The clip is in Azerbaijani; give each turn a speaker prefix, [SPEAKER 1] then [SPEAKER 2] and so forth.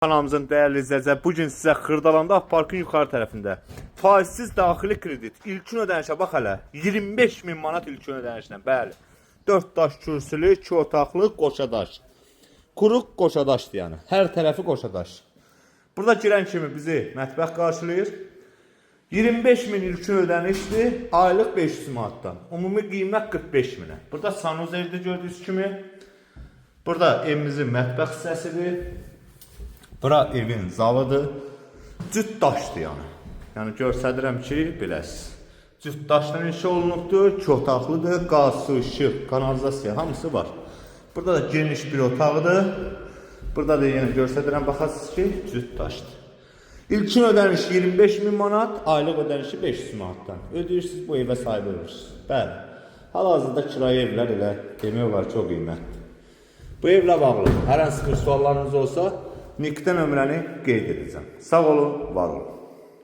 [SPEAKER 1] Kanalımızın değerli izləyicilər, bugün sizə Xırdalanda Parkın yuxarı tərəfində faizsiz daxili kredit ilkin ödənişə bax hələ 25.000 manat ilkin ödənişlə, bəli. 4 daş kürsülü, 2 otaqlı qoşadaş. Quruq qoşadaşdır yəni, hər tərəfi qoşadaş. Burada girən kimi bizi mətbəx qarşılayır. 25.000 ilkin ödənişdir, aylıq 500 manatdan. Ümumi qiymət 45.000-ə. Burada sanuzerdə gördüyünüz kimi. Burada evimizin mətbəx hissəsidir. Bura evin zalıdır. Cüt daşdır yəni. Yəni göstərirəm ki, biləsiniz. Cüt daşdan inşa olunubdur, 2 otaqlıdır, qaz, su, işıq, kanalizasiya hamısı var. Burada da geniş bir otaqdır. Burada da yenə göstərirəm, baxasınız ki, cüt daşdır. İlkin ödəniş 25.000 manat, aylıq ödənişi 500 manatdan. Ödəyirsiniz, bu evə sahib olursunuz. Bəli. Hal-hazırda kirayə evlər elə demək olar çox qiymətlidir. Bu evlə bağlı hər hansı bir suallarınız olsa, Nikdə nömrəni qeyd edəcəm. Sağ olun, var olun.